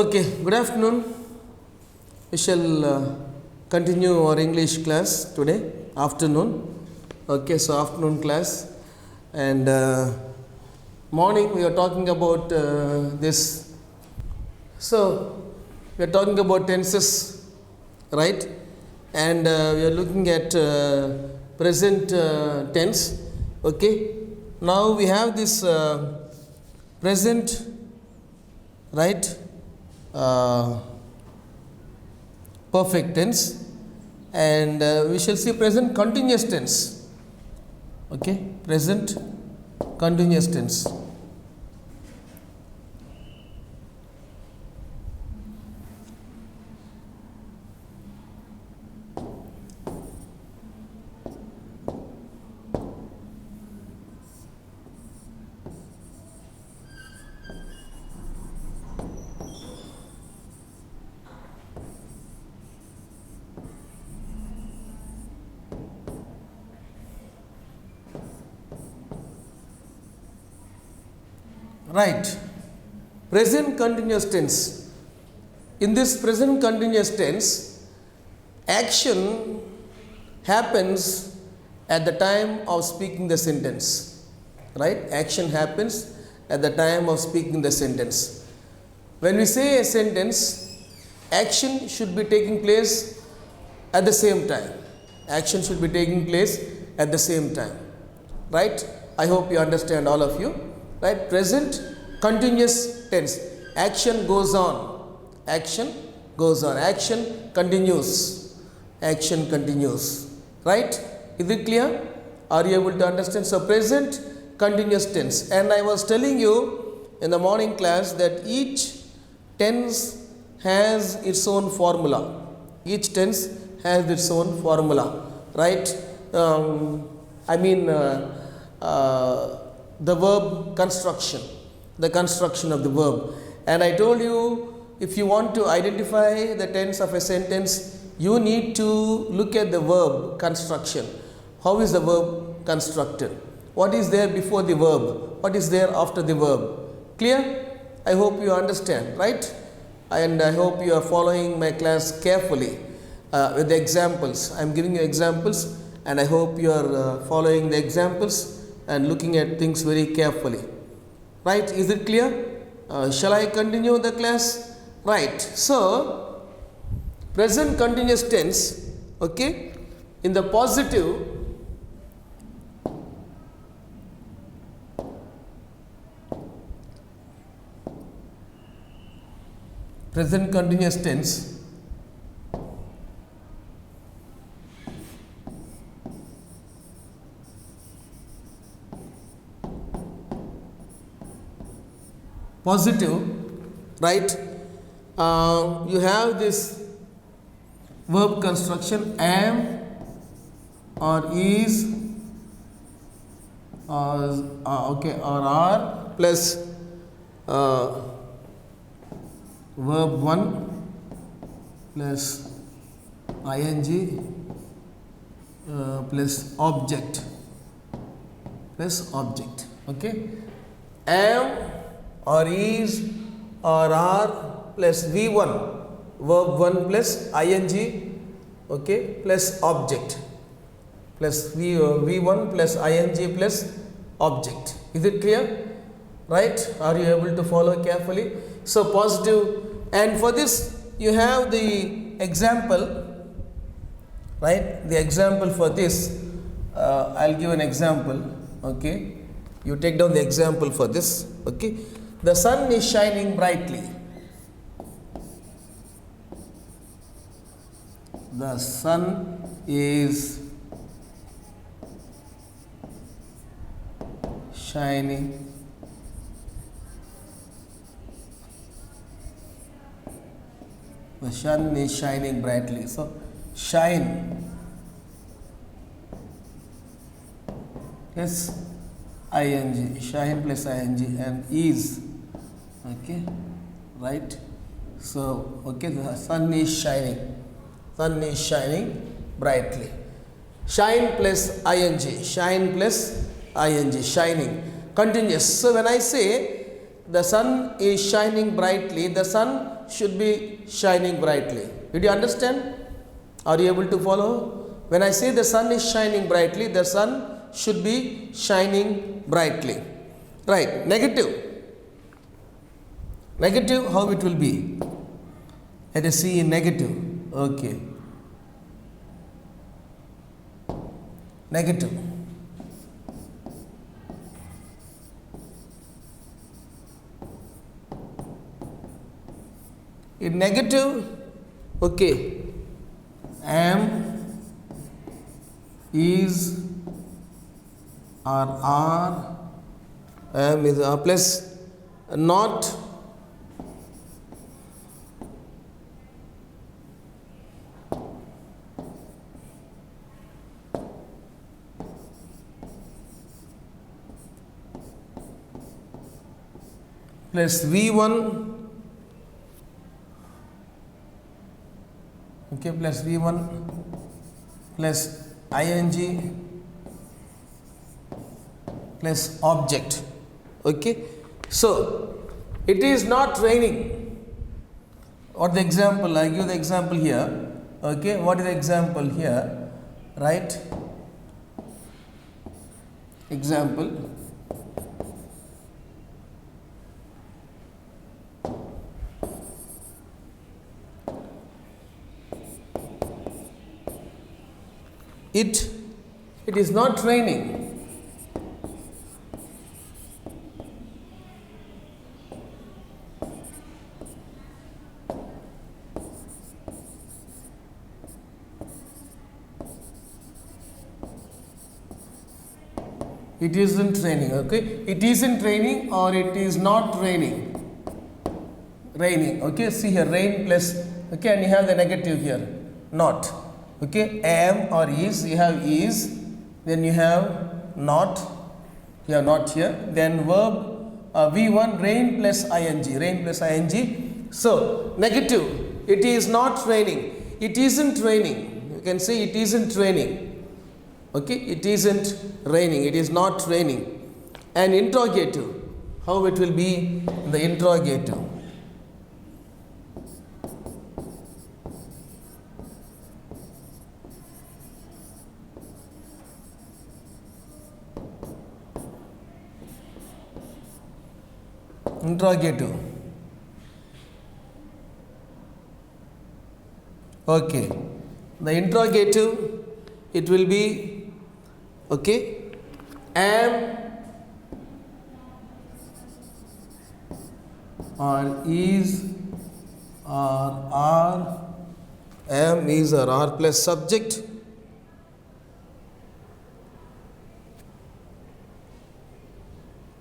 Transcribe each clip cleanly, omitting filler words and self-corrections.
Okay, good afternoon. We shall continue our English class today, afternoon. Okay, so afternoon class, and morning we are talking about this. So, we are talking about tenses, right? And we are looking at present tense. Okay, now we have this present, right? Perfect tense, and we shall see present continuous tense. Okay, present continuous tense. Right, present continuous tense. In this present continuous tense, action happens at the time of speaking the sentence. Right, action happens at the time of speaking the sentence. When we say a sentence, action should be taking place at the same time. Action should be taking place at the same time. Right, I hope you understand, all of you. Right, present continuous tense, action goes on, action goes on, action continues, right? Is it clear? Are you able to understand? So present continuous tense, and I was telling you in the morning class that each tense has its own formula. Each tense has its own formula, right? The verb construction, the construction of the verb. And I told you, if you want to identify the tense of a sentence, you need to look at the verb construction. How is the verb constructed? What is there before the verb? What is there after the verb? Clear? I hope you understand, right? And I hope you are following my class carefully with the examples. I am giving you examples, and I hope you are following the examples and looking at things very carefully. Right, is it clear? Shall I continue the class? Right, so present continuous tense, okay, in the positive, present continuous tense, positive, right? You have this verb construction am or is or are plus verb 1 plus ing plus object, okay? Am or is or are plus v1, verb 1 plus ing, okay, plus object, plus v1 plus ing plus object. Is it clear? Right, are you able to follow carefully? So positive, and for this you have the example, right? The example for this, I'll give an example, okay? You take down the example for this, okay? The sun is shining brightly. The sun is shining brightly. So shine plus ing, shine plus ing, and is, okay, right? So okay, the sun is shining brightly. Shine plus ing, shining, continuous. So when I say the sun is shining brightly, the sun should be shining brightly. Did you understand? Are you able to follow? When I say the sun is shining brightly, the sun should be shining brightly. Right. Negative. Negative, how it will be? Let us see in negative. Okay. Negative. In negative, okay, am, is, are, am is plus not, plus V1, okay, plus V1 plus ing plus object. Okay, so it is not raining. What the example? I give the example here. Okay, what is the example here? Right? Example. It is not raining. It isn't raining. Okay, it isn't raining or it is not raining. Raining. Okay, see here, rain plus, okay, and you have the negative here, not. Okay, am or is, you have is, then you have not here, then verb V1, rain plus ing. So negative, it is not raining, it isn't raining, you can say it isn't raining. Okay, it isn't raining, it is not raining. And interrogative, how it will be the interrogative? Interrogative. Okay, the interrogative, it will be, okay, am or is or are, am, is or are plus subject,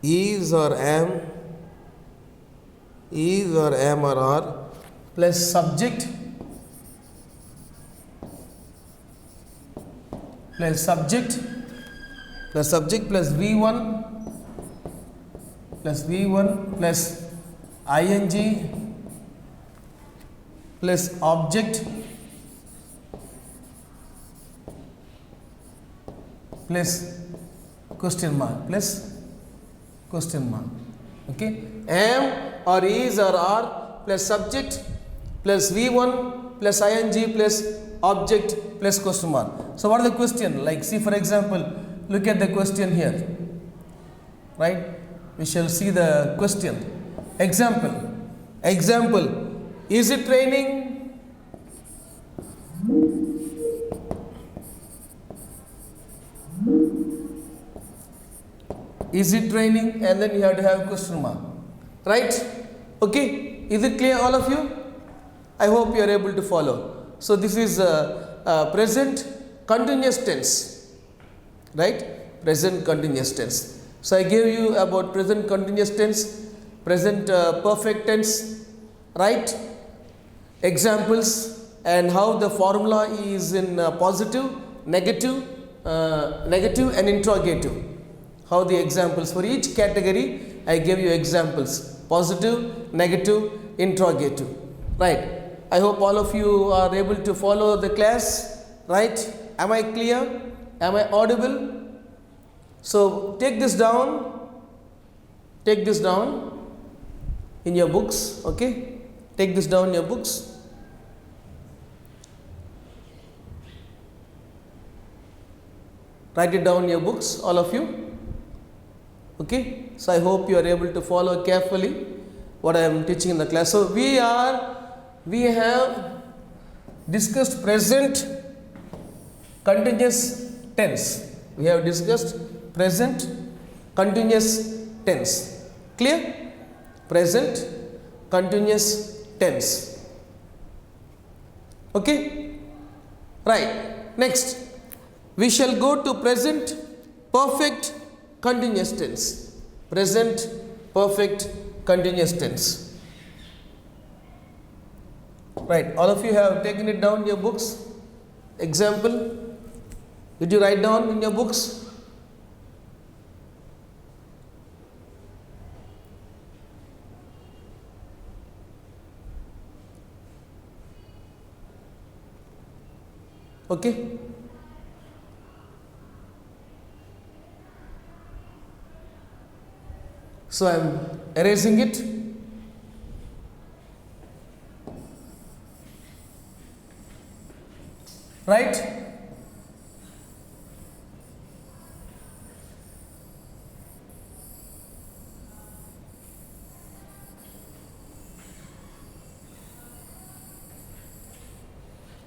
is or am or are plus subject plus V1 plus ing plus object plus question mark. Okay, am or is or are plus subject plus V1 plus ing plus object plus question mark. So what is the question? Like, see, for example, look at the question here, right? We shall see the question. Example, is it raining? Is it raining? And then you have to have question mark, right? Okay, is it clear, all of you? I hope you are able to follow. So this is present continuous tense, right? Present continuous tense. So I gave you about present continuous tense, present perfect tense, right? Examples and how the formula is in positive, negative, and interrogative. How the examples for each category, I gave you examples: positive, negative, interrogative, right? I hope all of you are able to follow the class, right? Am I clear? Am I audible? So take this down in your books, okay? Take this down in your books. Write it down in your books, all of you. Okay, so I hope you are able to follow carefully what I am teaching in the class. So we have discussed present continuous tense. We have discussed present continuous tense. Clear? Present continuous tense. Okay, right. Next we shall go to present perfect continuous tense. Present perfect continuous tense. Right, all of you have taken it down in your books. Example, did you write down in your books? Okay, so I am erasing it. Right?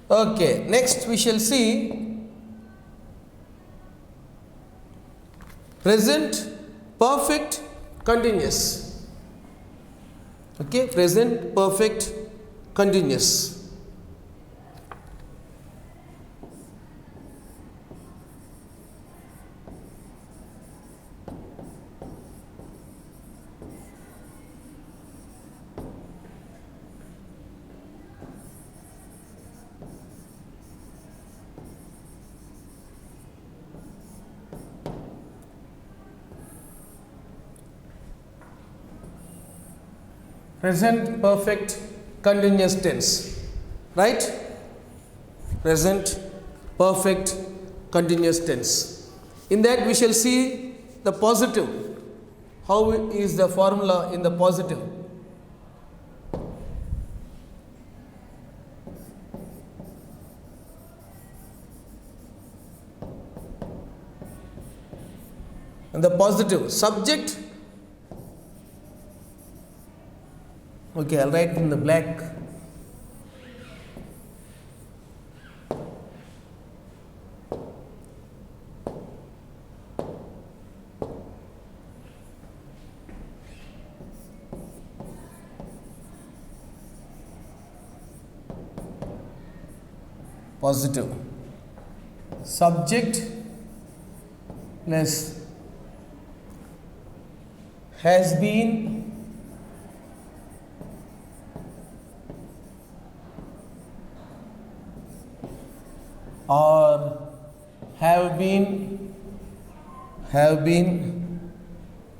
Okay, next we shall see present perfect continuous. Okay, present perfect continuous. Present perfect continuous tense, right? Present perfect continuous tense. In that we shall see the positive. How is the formula in the positive? And the positive subject. Okay, I'll write in the black. Positive. Subject plus has been or have been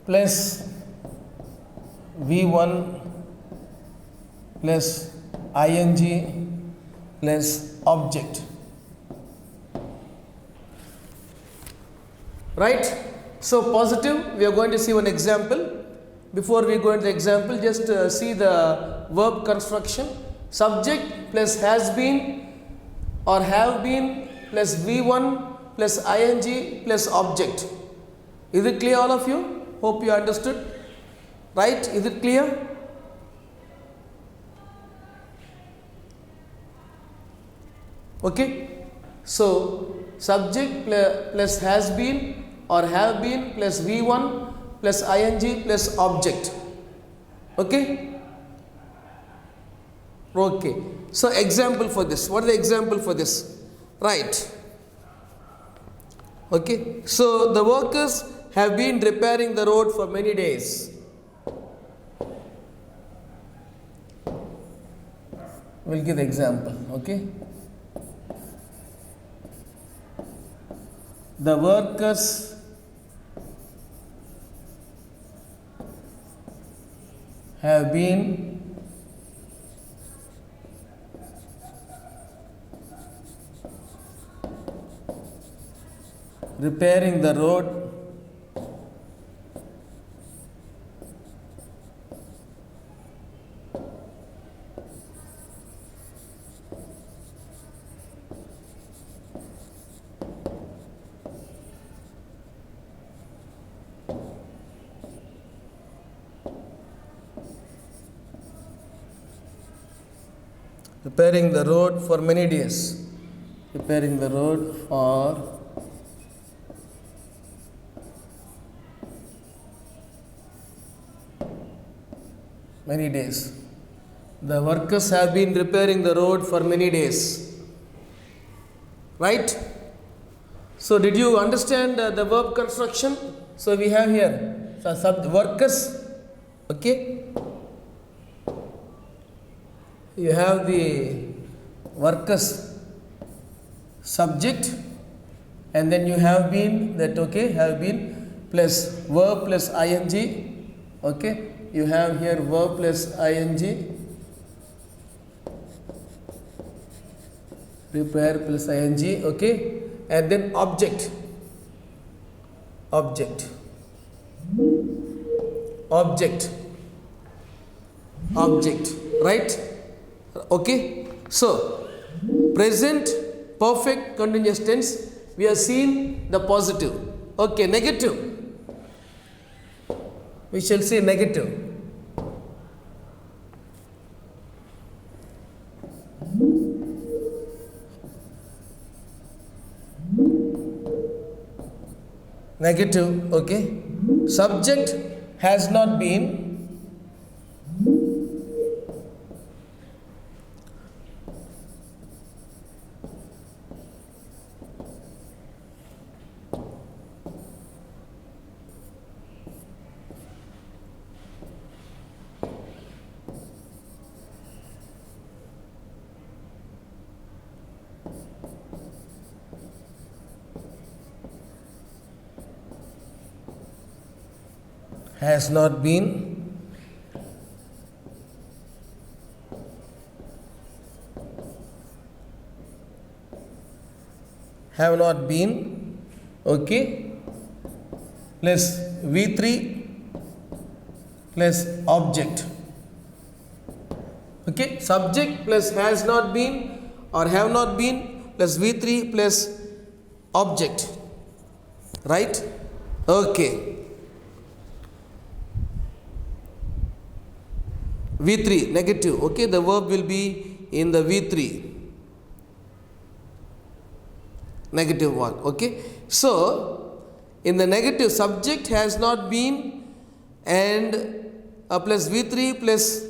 plus V1 plus ing plus object. Right? So positive, we are going to see one example. Before we go into the example, just see the verb construction. Subject plus has been or have been plus V1 plus ing plus object. Is it clear, all of you? Hope you understood. Right? Is it clear? Okay. So subject plus has been or have been plus V1 plus ing plus object. Okay. Okay. So example for this. What is the example for this? Right. Okay. So the workers have been repairing the road for many days. We'll give the example. Okay. The workers have been repairing the road preparing the road for many days. Preparing the road for many days. The workers have been repairing the road for many days. Right? So, did you understand the verb construction? So, we have here workers. Okay? You have the workers subject, and then you have been that, okay, have been plus verb plus ing. Okay? You have here verb plus ing. Prepare plus ing, okay, and then object, object, right? Okay, so present perfect continuous tense, we have seen the positive. Okay, negative, we shall say negative. Negative, okay. Subject has not been. Has not been, have not been, okay, plus V3 plus object. Okay, subject plus has not been or have not been plus V3 plus object, right? Okay. V3 negative, okay, the verb will be in the V3 negative one, okay. So in the negative, subject has not been and plus V3 plus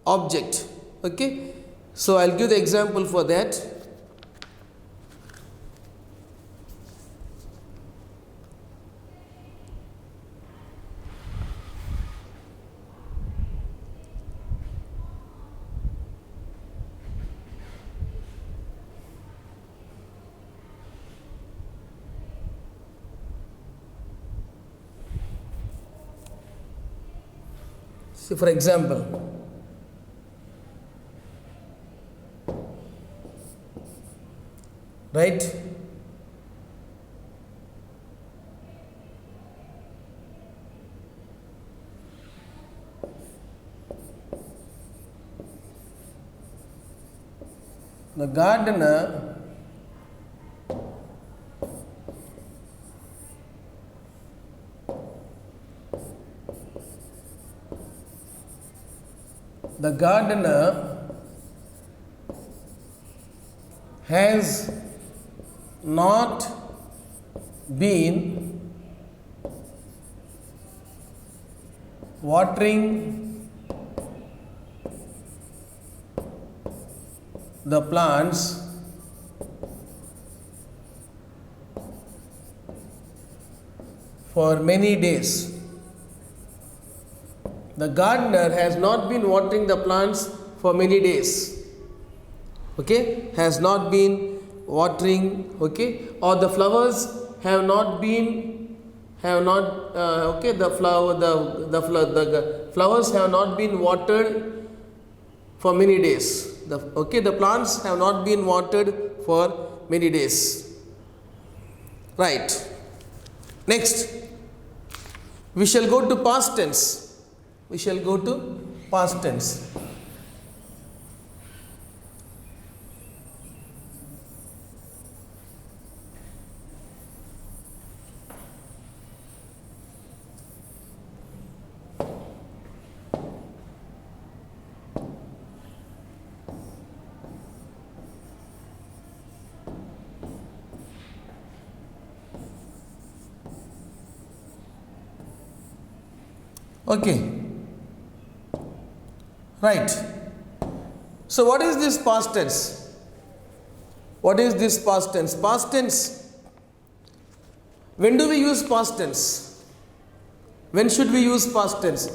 object, okay. So I'll give the example for that. See, for example, right? The gardener has not been watering the plants for many days. The gardener has not been watering the plants for many days. Okay, has not been watering, okay, or the flowers have not been, okay, the flowers have not been watered for many days. The plants have not been watered for many days. Right. Next, we shall go to past tense. We shall go to past tense. Okay, right. So what is this past tense? What is this past tense? Past tense, when do we use past tense? When should we use past tense?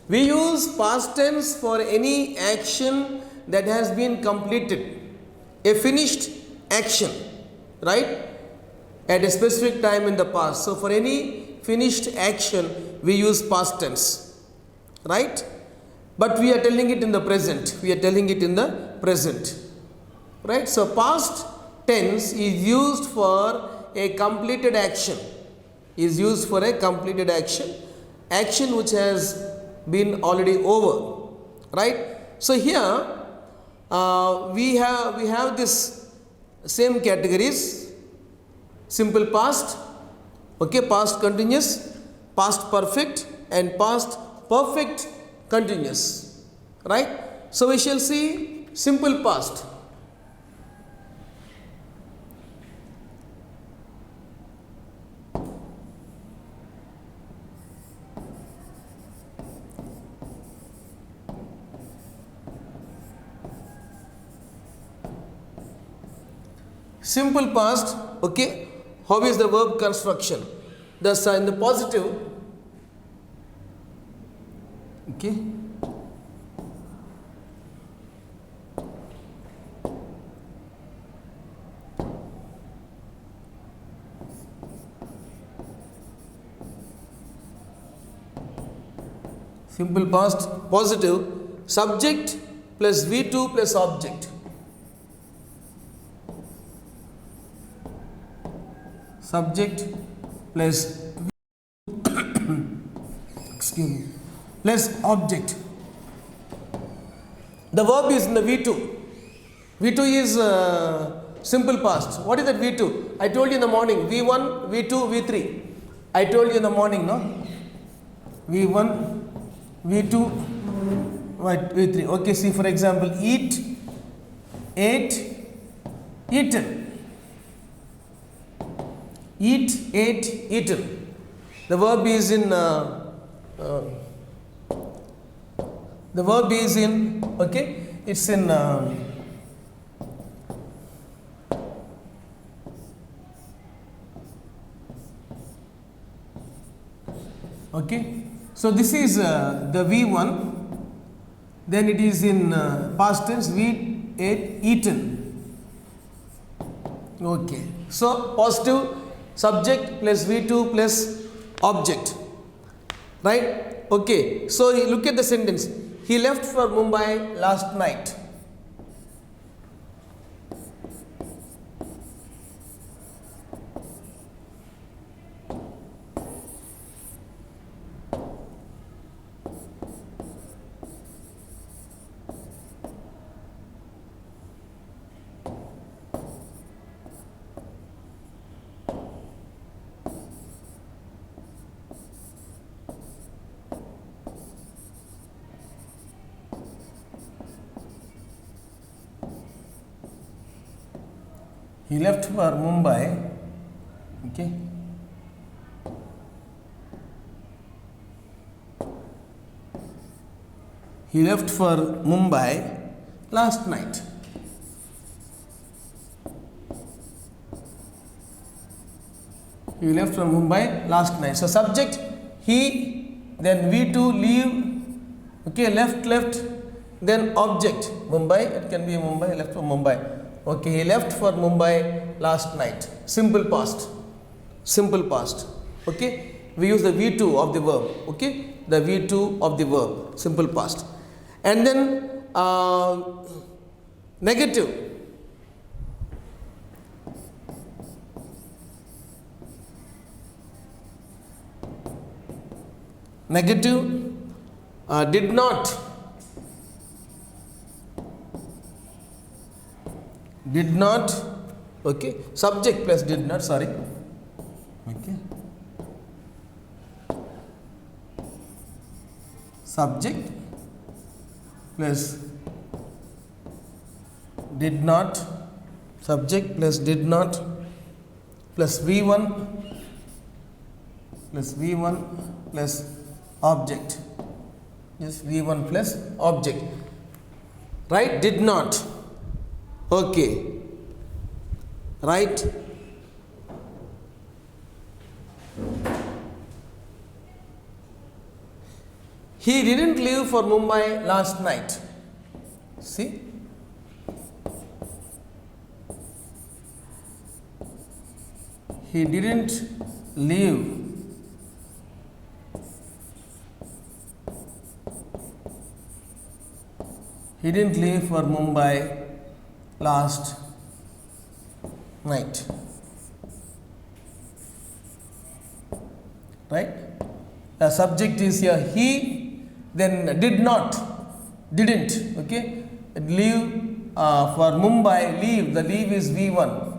We use past tense for any action that has been completed, a finished action, right, at a specific time in the past. So for any finished action we use past tense, right? But we are telling it in the present. We are telling it in the present, right? So past tense is used for a completed action, is used for a completed action which has been already over, right? So here we have this same categories: simple past, okay, past continuous, past perfect, and past perfect continuous, right? So we shall see simple past. Simple past, okay, how is the verb construction? Thus in the positive, okay, simple past positive, subject plus V2 plus object. Subject plus excuse me, plus object. The verb is in the V2. V2 is simple past. What is that V2? I told you in the morning, V1, V2, V3. I told you in the morning, no? V1, V2, V3. Okay, see for example, eat, ate, eaten. Eat, ate, eaten. The verb is in okay, it's in okay. So this is the V1, then it is in past tense, we ate, eaten. Okay, so positive, subject plus V2 plus object, right? Okay, so look at the sentence. He left for Mumbai last night. He left for Mumbai, okay. He left for Mumbai last night. He left for Mumbai last night. So subject he, then V2 leave, okay, left, then object Mumbai. It can be Mumbai, left for Mumbai. Okay, he left for Mumbai last night. Simple past. Simple past. Okay, we use the V2 of the verb. Okay, the V2 of the verb. Simple past. And then negative. Negative, did not. Did not, okay, subject plus did not, sorry, okay, subject plus did not, subject plus did not plus V1 plus object. is V1 plus object. Right? Did not. Okay. Right? He didn't leave for Mumbai last night. See? He didn't leave for Mumbai last night. Right? The subject is here he, then didn't, okay? Leave for Mumbai, leave, the leave is V1.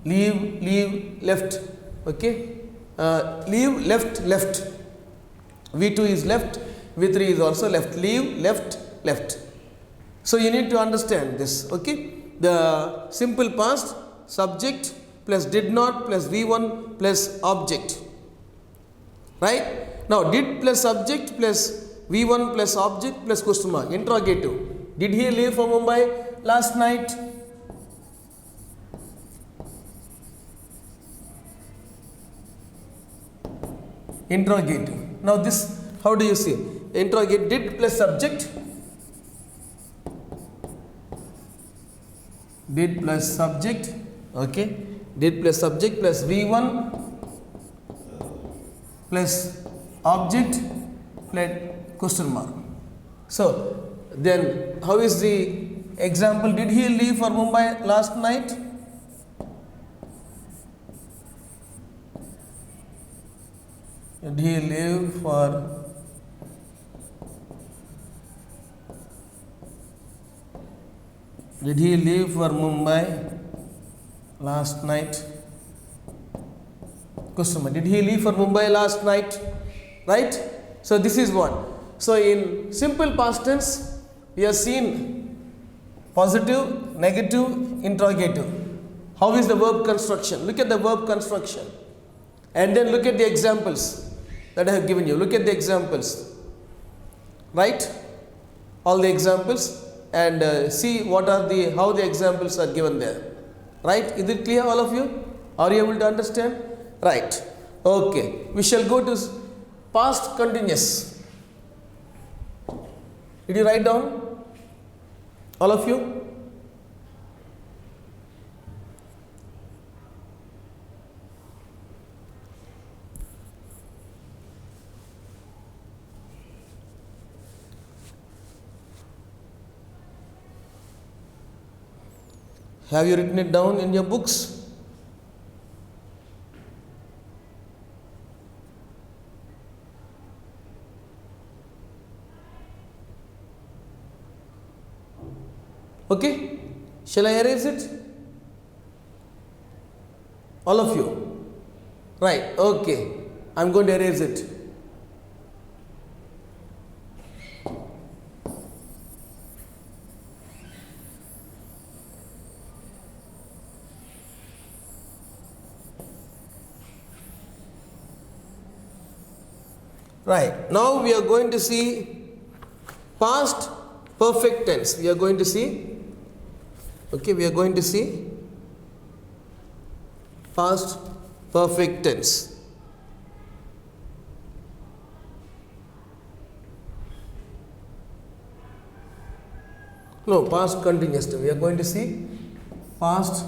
Leave, left, okay? Leave, left. V2 is left, V3 is also left. Leave, left. So you need to understand this, okay? The simple past, subject plus did not plus V1 plus object. Right? Now did plus subject plus V1 plus object plus question mark. Interrogative. Did he leave for Mumbai last night? Interrogative. Now this, how do you see? Interrogate, did plus subject. Did plus subject, okay? Did plus subject plus V1 plus object plus question mark. So then how is the example? Did he leave for Mumbai last night? Did he leave for Mumbai last night? Customer, did he leave for Mumbai last night? Right? So this is what. So in simple past tense, we have seen positive, negative, interrogative. How is the verb construction? Look at the verb construction. And then look at the examples that I have given you. Look at the examples. Right? All the examples, and see what are how the examples are given there. Right? Is it clear, all of you? Are you able to understand? Right. Okay. We shall go to past continuous. Did you write down? All of you? Have you written it down in your books? Okay? Shall I erase it? All of you? Right, okay. I'm going to erase it. Right, now we are going to see past perfect tense. We are going to see, okay, we are going to see past perfect tense. No, past continuous tense. We are going to see past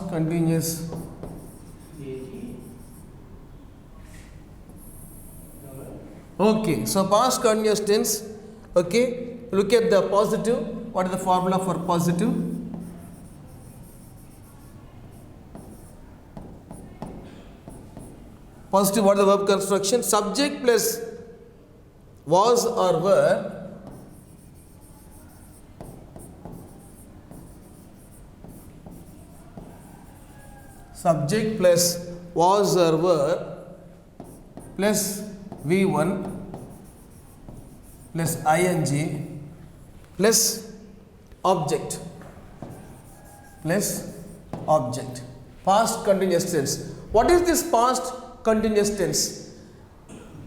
continuous. Okay, so past continuous tense. Okay, look at the positive. What is the formula for positive? Positive, what is the verb construction? Subject plus was or were. Subject plus was or were plus V1 plus ing plus object past continuous tense. What is this past continuous tense?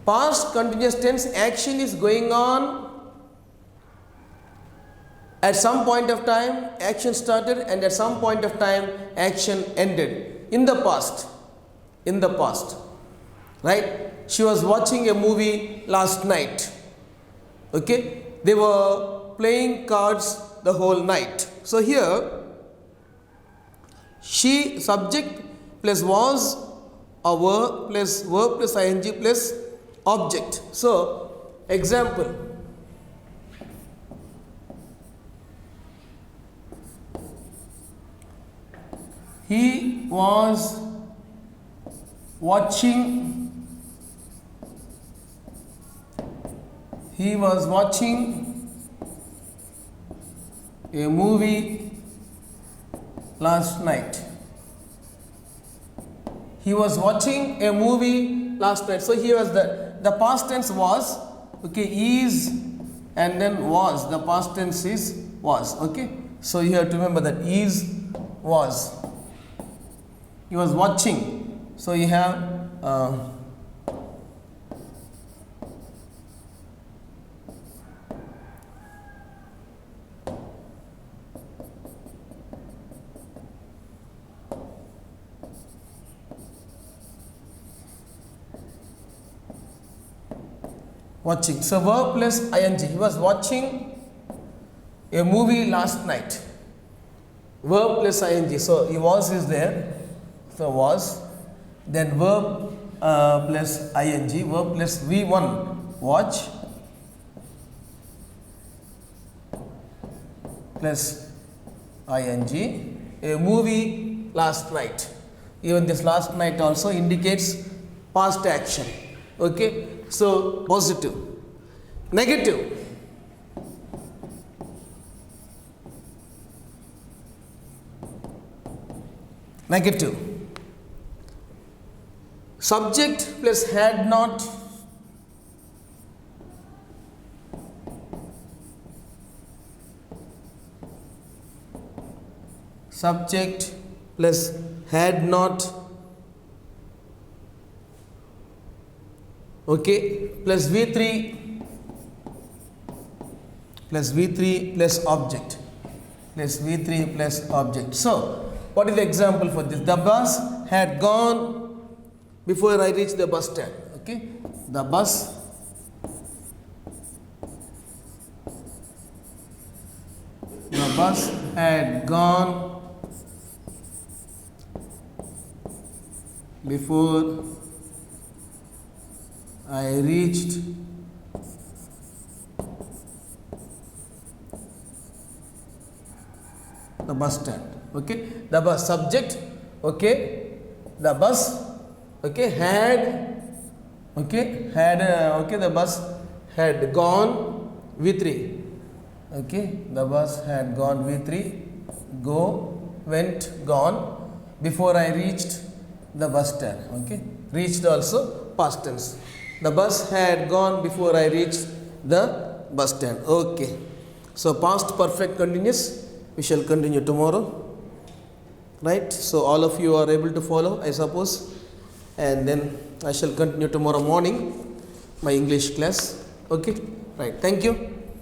Past continuous tense, action is going on at some point of time, action started, and at some point of time action ended in the past, right? She was watching a movie last night. Okay, they were playing cards the whole night. So here she, subject plus was or verb plus ing plus object. So example, he was watching a movie last night. He was watching a movie last night. So here was the past tense was, okay, is, and then was. The past tense is was. Okay, so you have to remember that is, was. He was watching. So you have watching. So verb plus ing. He was watching a movie last night. Verb plus ing. So he was is there. So was. Then verb plus ing. Verb plus V1 watch plus ing. A movie last night. Even this last night also indicates past action. Okay. So positive. Negative. Negative. Subject plus had not. Subject plus had not. Okay, plus V3 plus object. So, what is the example for this? The bus had gone before I reached the bus stand. Okay, the bus had gone before I reached the bus stand. Okay, the bus subject. Okay, the bus. Okay, had. Okay, the bus had gone V3. Okay, the bus had gone V3. Go, went, gone before I reached the bus stand. Okay, reached also past tense. The bus had gone before I reached the bus stand. Okay. So past perfect continuous. We shall continue tomorrow. Right. So all of you are able to follow, I suppose. And then I shall continue tomorrow morning my English class. Okay. Right. Thank you.